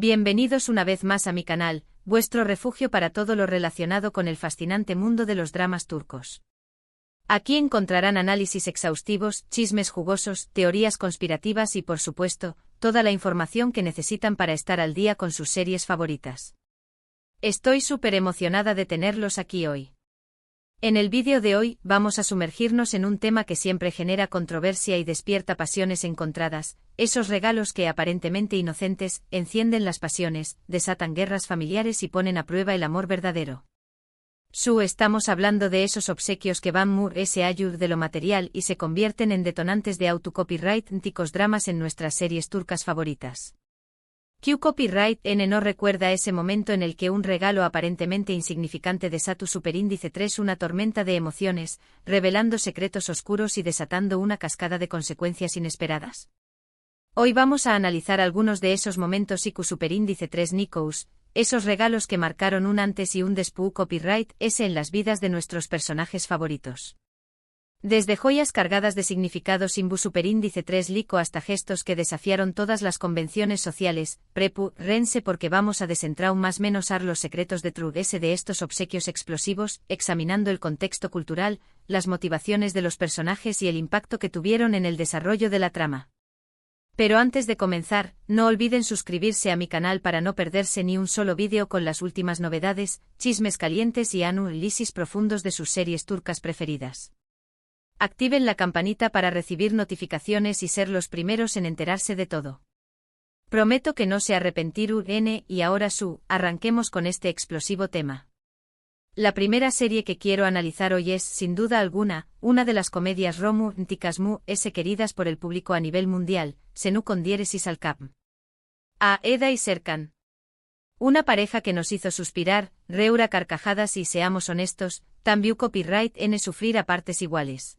Bienvenidos una vez más a mi canal, vuestro refugio para todo lo relacionado con el fascinante mundo de los dramas turcos. Aquí encontrarán análisis exhaustivos, chismes jugosos, teorías conspirativas y, por supuesto, toda la información que necesitan para estar al día con sus series favoritas. Estoy súper emocionada de tenerlos aquí hoy. En el vídeo de hoy, vamos a sumergirnos en un tema que siempre genera controversia y despierta pasiones encontradas, esos regalos que, aparentemente inocentes, encienden las pasiones, desatan guerras familiares y ponen a prueba el amor verdadero. Estamos hablando de esos obsequios que van more allá de lo material y se convierten en detonantes de auto-copyright-ticos dramas en nuestras series turcas favoritas. Q-Copyright N no recuerda ese momento en el que un regalo aparentemente insignificante desata superíndice 3 una tormenta de emociones, revelando secretos oscuros y desatando una cascada de consecuencias inesperadas. Hoy vamos a analizar algunos de esos momentos IQ superíndice 3 Nikos, esos regalos que marcaron un antes y un después copyright S en las vidas de nuestros personajes favoritos. Desde joyas cargadas de significado Simbu superíndice 3 Lico hasta gestos que desafiaron todas las convenciones sociales, prepu, rense porque vamos a desentrar más menos los secretos de Trug S de estos obsequios explosivos, examinando el contexto cultural, las motivaciones de los personajes y el impacto que tuvieron en el desarrollo de la trama. Pero antes de comenzar, no olviden suscribirse a mi canal para no perderse ni un solo vídeo con las últimas novedades, chismes calientes y análisis profundos de sus series turcas preferidas. Activen la campanita para recibir notificaciones y ser los primeros en enterarse de todo. Prometo que no se arrepentirán y ahora arranquemos con este explosivo tema. La primera serie que quiero analizar hoy es, sin duda alguna, una de las comedias románticas queridas por el público a nivel mundial, Senu con diéresis al cap. Eda y Serkan. Una pareja que nos hizo suspirar, reír a carcajadas y, seamos honestos, también copyright N sufrir a partes iguales.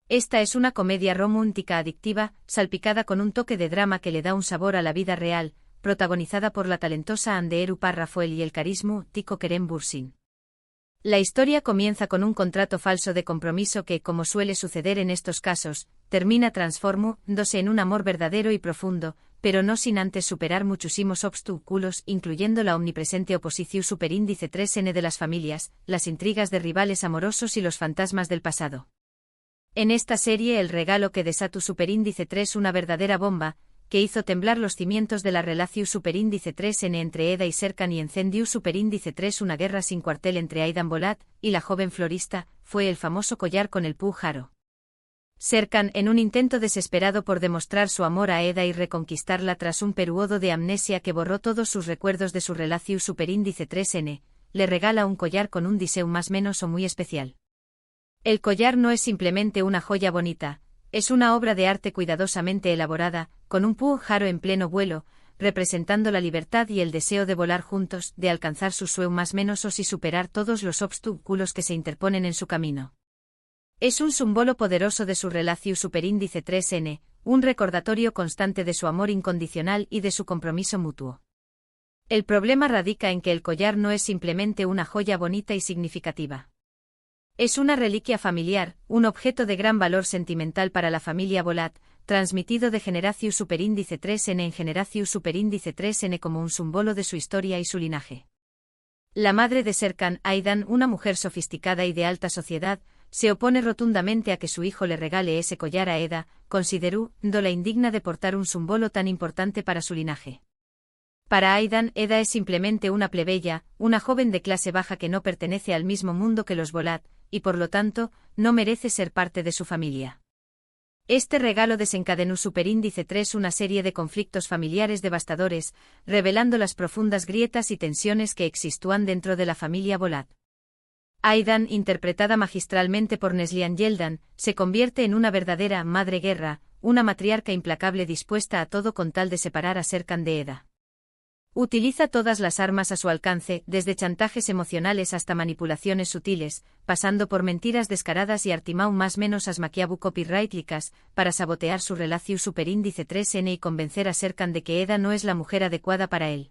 Esta es una comedia romántica adictiva, salpicada con un toque de drama que le da un sabor a la vida real, protagonizada por la talentosa Hande Erupar Rafael y el carismático Kerem Bürsin. La historia comienza con un contrato falso de compromiso que, como suele suceder en estos casos, termina transformándose en un amor verdadero y profundo, pero no sin antes superar muchísimos obstáculos, incluyendo la omnipresente oposición superíndice 3N de las familias, las intrigas de rivales amorosos y los fantasmas del pasado. En esta serie el regalo que desató superíndice 3 una verdadera bomba, que hizo temblar los cimientos de la relación superíndice 3N entre Eda y Serkan y encendió superíndice 3 una guerra sin cuartel entre Aydan Bolat y la joven florista, fue el famoso collar con el Pujaro. Serkan, en un intento desesperado por demostrar su amor a Eda y reconquistarla tras un periodo de amnesia que borró todos sus recuerdos de su relación superíndice 3N, le regala un collar con un diseño más menos o muy especial. El collar no es simplemente una joya bonita, es una obra de arte cuidadosamente elaborada, con un pájaro en pleno vuelo, representando la libertad y el deseo de volar juntos, de alcanzar sus sueños más menosos y superar todos los obstáculos que se interponen en su camino. Es un símbolo poderoso de su relación superíndice 3N, un recordatorio constante de su amor incondicional y de su compromiso mutuo. El problema radica en que el collar no es simplemente una joya bonita y significativa. Es una reliquia familiar, un objeto de gran valor sentimental para la familia Bolat, transmitido de generación superíndice 3N en generación superíndice 3N como un símbolo de su historia y su linaje. La madre de Serkan, Aydan, una mujer sofisticada y de alta sociedad, se opone rotundamente a que su hijo le regale ese collar a Eda, considerándola indigna de portar un símbolo tan importante para su linaje. Para Aydan, Eda es simplemente una plebeya, una joven de clase baja que no pertenece al mismo mundo que los Bolat, y por lo tanto, no merece ser parte de su familia. Este regalo desencadenó superíndice 3 una serie de conflictos familiares devastadores, revelando las profundas grietas y tensiones que existían dentro de la familia Bolat. Aydan, interpretada magistralmente por Neslihan Yeldan, se convierte en una verdadera madre guerra, una matriarca implacable dispuesta a todo con tal de separar a Serkan de Eda. Utiliza todas las armas a su alcance, desde chantajes emocionales hasta manipulaciones sutiles, pasando por mentiras descaradas y artimau más menos asmaquiabu copyrightlicas, para sabotear su relación superíndice 3N y convencer a Serkan de que Eda no es la mujer adecuada para él.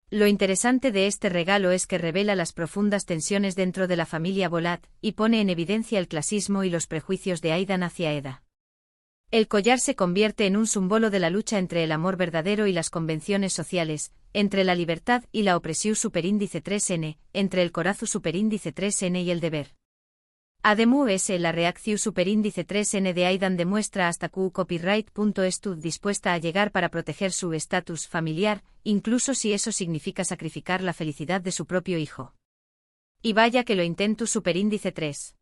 Lo interesante de este regalo es que revela las profundas tensiones dentro de la familia Bolat, y pone en evidencia el clasismo y los prejuicios de Aydan hacia Eda. El collar se convierte en un símbolo de la lucha entre el amor verdadero y las convenciones sociales, entre la libertad y la opresión superíndice 3n, entre el corazón superíndice 3n y el deber. Además la reacción superíndice 3n de Aidan demuestra hasta que copyright.estu dispuesta a llegar para proteger su estatus familiar, incluso si eso significa sacrificar la felicidad de su propio hijo. Y vaya que lo intentó superíndice 3.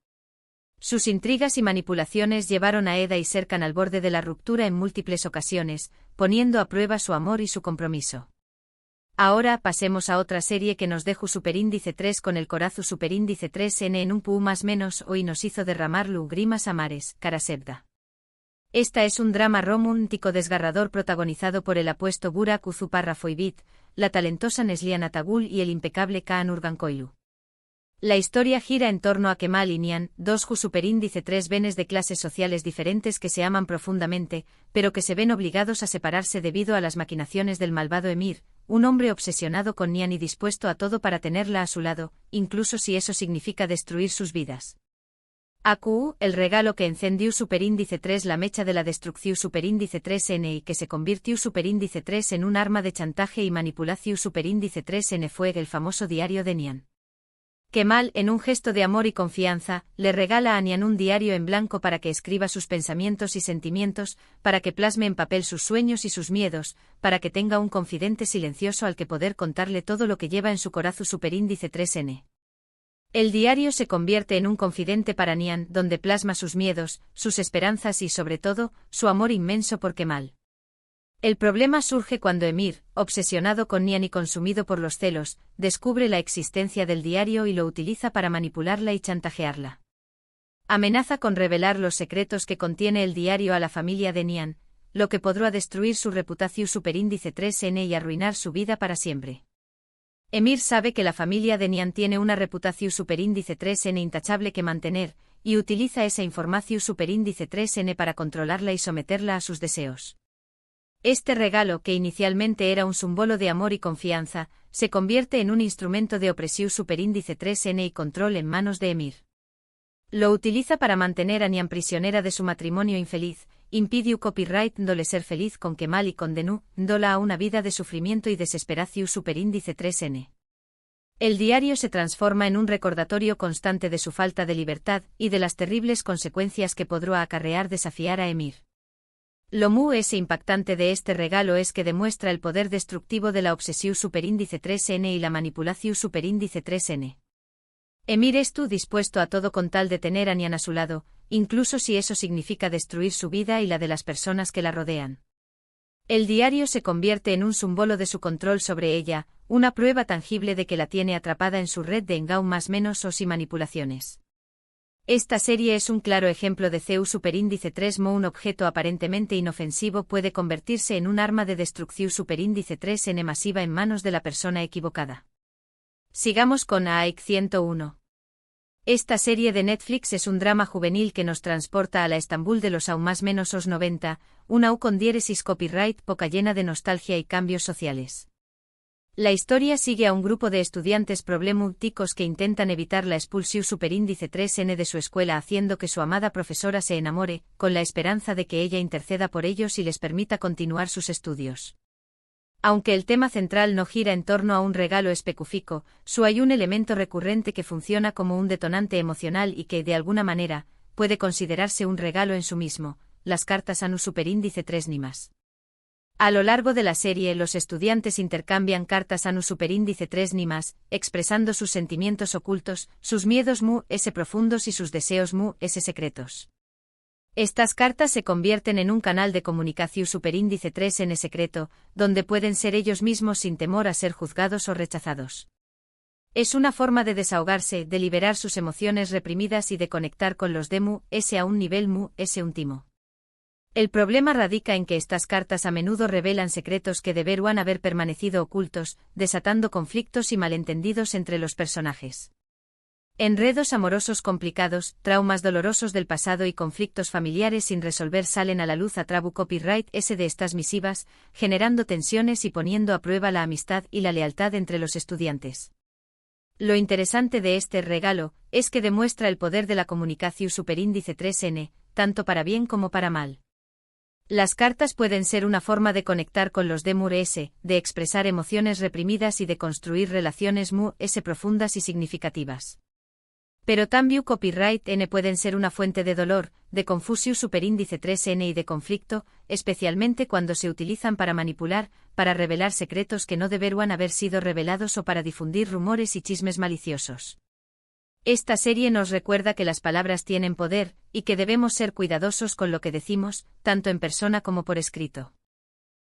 Sus intrigas y manipulaciones llevaron a Eda y Serkan al borde de la ruptura en múltiples ocasiones, poniendo a prueba su amor y su compromiso. Ahora pasemos a otra serie que nos dejó superíndice 3 con el corazón superíndice 3n en un pu más menos hoy nos hizo derramar lágrimas a mares, Karasevda. Esta es un drama romántico desgarrador protagonizado por el apuesto Burak Uzuparrafoibit, la talentosa Neslihan Atagul y el impecable Kaan Urgankoilu. La historia gira en torno a Kemal y Nihan, dos superíndice 3 venes de clases sociales diferentes que se aman profundamente, pero que se ven obligados a separarse debido a las maquinaciones del malvado Emir, un hombre obsesionado con Nihan y dispuesto a todo para tenerla a su lado, incluso si eso significa destruir sus vidas. AQ, el regalo que encendió superíndice 3 la mecha de la destrucción superíndice 3n y que se convirtió superíndice 3 en un arma de chantaje y manipulación superíndice 3n fue el famoso diario de Nihan. Kemal, en un gesto de amor y confianza, le regala a Nihan un diario en blanco para que escriba sus pensamientos y sentimientos, para que plasme en papel sus sueños y sus miedos, para que tenga un confidente silencioso al que poder contarle todo lo que lleva en su corazón superíndice 3n. El diario se convierte en un confidente para Nihan, donde plasma sus miedos, sus esperanzas y sobre todo, su amor inmenso por Kemal. El problema surge cuando Emir, obsesionado con Nihan y consumido por los celos, descubre la existencia del diario y lo utiliza para manipularla y chantajearla. Amenaza con revelar los secretos que contiene el diario a la familia de Nihan, lo que podrá destruir su reputación superíndice 3n y arruinar su vida para siempre. Emir sabe que la familia de Nihan tiene una reputación superíndice 3n intachable que mantener, y utiliza esa información superíndice 3n para controlarla y someterla a sus deseos. Este regalo, que inicialmente era un símbolo de amor y confianza, se convierte en un instrumento de opresión superíndice 3n y control en manos de Emir. Lo utiliza para mantener a Nihan prisionera de su matrimonio infeliz, impidió copyright dole ser feliz con Kemal y condenó dola a una vida de sufrimiento y desesperación superíndice 3n. El diario se transforma en un recordatorio constante de su falta de libertad y de las terribles consecuencias que podrá acarrear desafiar a Emir. Lo más impactante de este regalo es que demuestra el poder destructivo de la obsesión superíndice 3n y la manipulación superíndice 3n. Emir estuvo dispuesto a todo con tal de tener a Nihan a su lado, incluso si eso significa destruir su vida y la de las personas que la rodean. El diario se convierte en un símbolo de su control sobre ella, una prueba tangible de que la tiene atrapada en su red de engaño más menos y manipulaciones. Esta serie es un claro ejemplo de CEU superíndice 3 un objeto aparentemente inofensivo puede convertirse en un arma de destrucción superíndice 3n masiva en manos de la persona equivocada. Sigamos con AIC 101. Esta serie de Netflix es un drama juvenil que nos transporta a la Estambul de los aún más menos os 90, una U con diéresis copyright poca llena de nostalgia y cambios sociales. La historia sigue a un grupo de estudiantes problemáticos que intentan evitar la expulsión superíndice 3n de su escuela haciendo que su amada profesora se enamore, con la esperanza de que ella interceda por ellos y les permita continuar sus estudios. Aunque el tema central no gira en torno a un regalo específico, hay un elemento recurrente que funciona como un detonante emocional y que, de alguna manera, puede considerarse un regalo en sí mismo, las cartas Anu superíndice 3 ni más. A lo largo de la serie los estudiantes intercambian cartas Anu superíndice 3 ni más, expresando sus sentimientos ocultos, sus miedos profundos y sus deseos secretos. Estas cartas se convierten en un canal de comunicación superíndice 3 en secreto, donde pueden ser ellos mismos sin temor a ser juzgados o rechazados. Es una forma de desahogarse, de liberar sus emociones reprimidas y de conectar con los de a un nivel íntimo. El problema radica en que estas cartas a menudo revelan secretos que deberían haber permanecido ocultos, desatando conflictos y malentendidos entre los personajes. Enredos amorosos complicados, traumas dolorosos del pasado y conflictos familiares sin resolver salen a la luz a través copyright de estas misivas, generando tensiones y poniendo a prueba la amistad y la lealtad entre los estudiantes. Lo interesante de este regalo es que demuestra el poder de la comunicación superíndice 3n, tanto para bien como para mal. Las cartas pueden ser una forma de conectar con los DMURS, de expresar emociones reprimidas y de construir relaciones MU-S profundas y significativas. Pero también copyright N pueden ser una fuente de dolor, de confusión superíndice 3N y de conflicto, especialmente cuando se utilizan para manipular, para revelar secretos que no deberían haber sido revelados o para difundir rumores y chismes maliciosos. Esta serie nos recuerda que las palabras tienen poder, y que debemos ser cuidadosos con lo que decimos, tanto en persona como por escrito.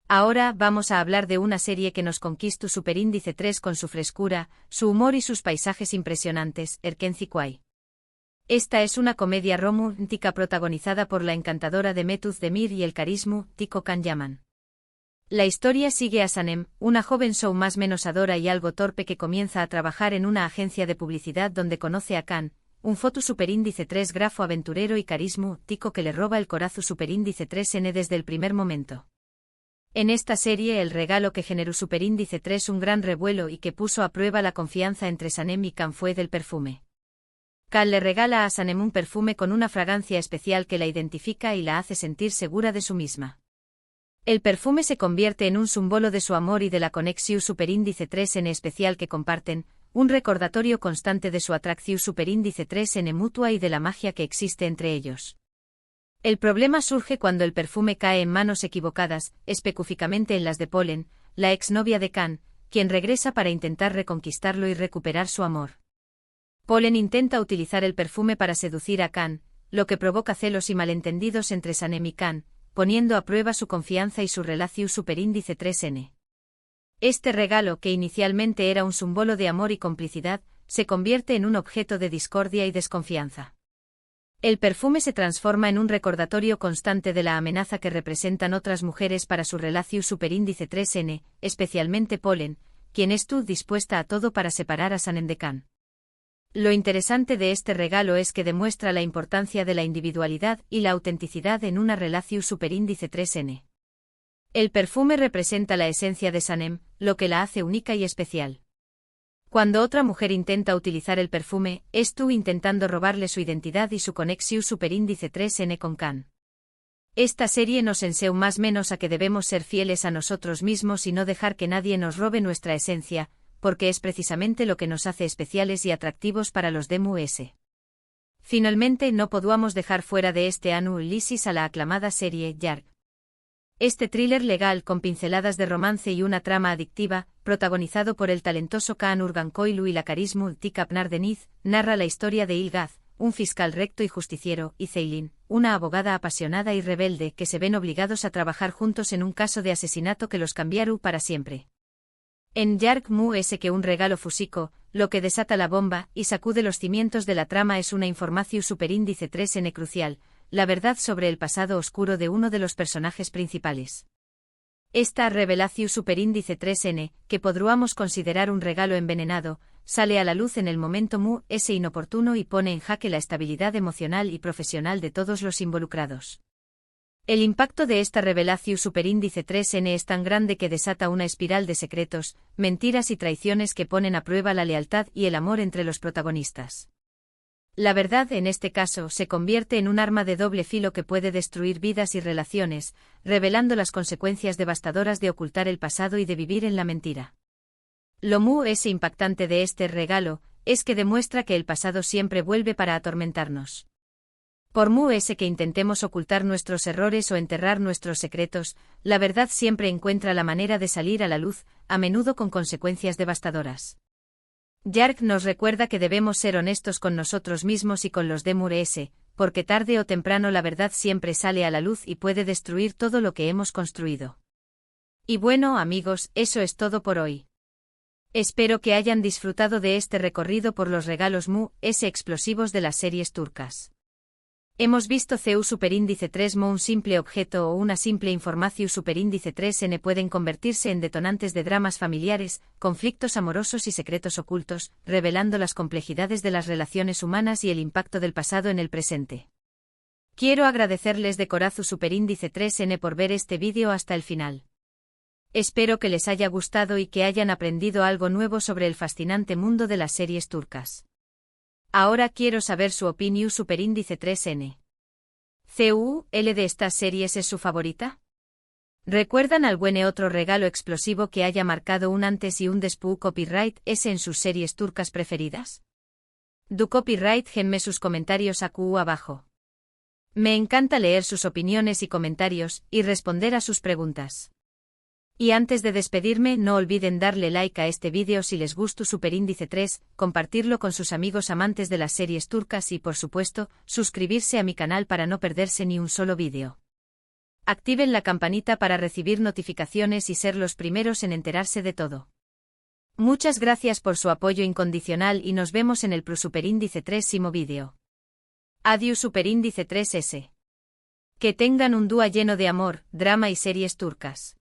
Ahora vamos a hablar de una serie que nos conquistó superíndice 3 con su frescura, su humor y sus paisajes impresionantes, Erkenci Quay. Esta es una comedia romántica protagonizada por la encantadora Demetuz Demir y el carisma Tico Can Yaman. La historia sigue a Sanem, una joven showmanosadora y algo torpe que comienza a trabajar en una agencia de publicidad donde conoce a Can, un foto superíndice 3 grafo aventurero y carisma Tico que le roba el corazón superíndice 3N desde el primer momento. En esta serie el regalo que generó superíndice 3 un gran revuelo y que puso a prueba la confianza entre Sanem y Can fue del perfume. Can le regala a Sanem un perfume con una fragancia especial que la identifica y la hace sentir segura de sí misma. El perfume se convierte en un símbolo de su amor y de la conexión superíndice 3 en especial que comparten, un recordatorio constante de su atracción superíndice 3 en mutua y de la magia que existe entre ellos. El problema surge cuando el perfume cae en manos equivocadas, específicamente en las de Polen, la exnovia de Can, quien regresa para intentar reconquistarlo y recuperar su amor. Polen intenta utilizar el perfume para seducir a Can, lo que provoca celos y malentendidos entre Sanem y Can, poniendo a prueba su confianza y su relación superíndice 3N. Este regalo, que inicialmente era un símbolo de amor y complicidad, se convierte en un objeto de discordia y desconfianza. El perfume se transforma en un recordatorio constante de la amenaza que representan otras mujeres para su relación superíndice 3N, especialmente Polen, quien estuvo dispuesta a todo para separar a Sanem de Can. Lo interesante de este regalo es que demuestra la importancia de la individualidad y la autenticidad en una relación superíndice 3N. El perfume representa la esencia de Sanem, lo que la hace única y especial. Cuando otra mujer intenta utilizar el perfume, es tú intentando robarle su identidad y su conexión superíndice 3N con Can. Esta serie nos enseña más o menos a que debemos ser fieles a nosotros mismos y no dejar que nadie nos robe nuestra esencia, porque es precisamente lo que nos hace especiales y atractivos para los DMUS. Finalmente no podemos dejar fuera de este análisis a la aclamada serie Yark. Este thriller legal con pinceladas de romance y una trama adictiva, protagonizado por el talentoso Kaan Urgankoilu y la carisma Tika Pnardeniz, narra la historia de Ilgaz, un fiscal recto y justiciero, y Ceylin, una abogada apasionada y rebelde que se ven obligados a trabajar juntos en un caso de asesinato que los cambiará para siempre. En Yark MUS que un regalo físico, lo que desata la bomba y sacude los cimientos de la trama es una información superíndice 3N crucial, la verdad sobre el pasado oscuro de uno de los personajes principales. Esta revelación superíndice 3N, que podríamos considerar un regalo envenenado, sale a la luz en el momento MUS inoportuno y pone en jaque la estabilidad emocional y profesional de todos los involucrados. El impacto de esta revelación superíndice 3N es tan grande que desata una espiral de secretos, mentiras y traiciones que ponen a prueba la lealtad y el amor entre los protagonistas. La verdad en este caso se convierte en un arma de doble filo que puede destruir vidas y relaciones, revelando las consecuencias devastadoras de ocultar el pasado y de vivir en la mentira. Lo MUS impactante de este regalo es que demuestra que el pasado siempre vuelve para atormentarnos. Por MUS que intentemos ocultar nuestros errores o enterrar nuestros secretos, la verdad siempre encuentra la manera de salir a la luz, a menudo con consecuencias devastadoras. Yark nos recuerda que debemos ser honestos con nosotros mismos y con los DMUS, porque tarde o temprano la verdad siempre sale a la luz y puede destruir todo lo que hemos construido. Y bueno, amigos, eso es todo por hoy. Espero que hayan disfrutado de este recorrido por los regalos MUS explosivos de las series turcas. Hemos visto CU superíndice 3 un simple objeto o una simple información superíndice 3N pueden convertirse en detonantes de dramas familiares, conflictos amorosos y secretos ocultos, revelando las complejidades de las relaciones humanas y el impacto del pasado en el presente. Quiero agradecerles de corazón superíndice 3N por ver este vídeo hasta el final. Espero que les haya gustado y que hayan aprendido algo nuevo sobre el fascinante mundo de las series turcas. Ahora quiero saber su opinión superíndice 3N. ¿CUL de estas series es su favorita? ¿Recuerdan algún otro regalo explosivo que haya marcado un antes y un después copyright ese en sus series turcas preferidas? Du copyright genme sus comentarios abajo. Me encanta leer sus opiniones y comentarios, y responder a sus preguntas. Y antes de despedirme, no olviden darle like a este vídeo si les gustó Superíndice 3, compartirlo con sus amigos amantes de las series turcas y por supuesto, suscribirse a mi canal para no perderse ni un solo vídeo. Activen la campanita para recibir notificaciones y ser los primeros en enterarse de todo. Muchas gracias por su apoyo incondicional y nos vemos en el Superíndice 3 vídeo. Adiós Superíndice 3S. Que tengan un día lleno de amor, drama y series turcas.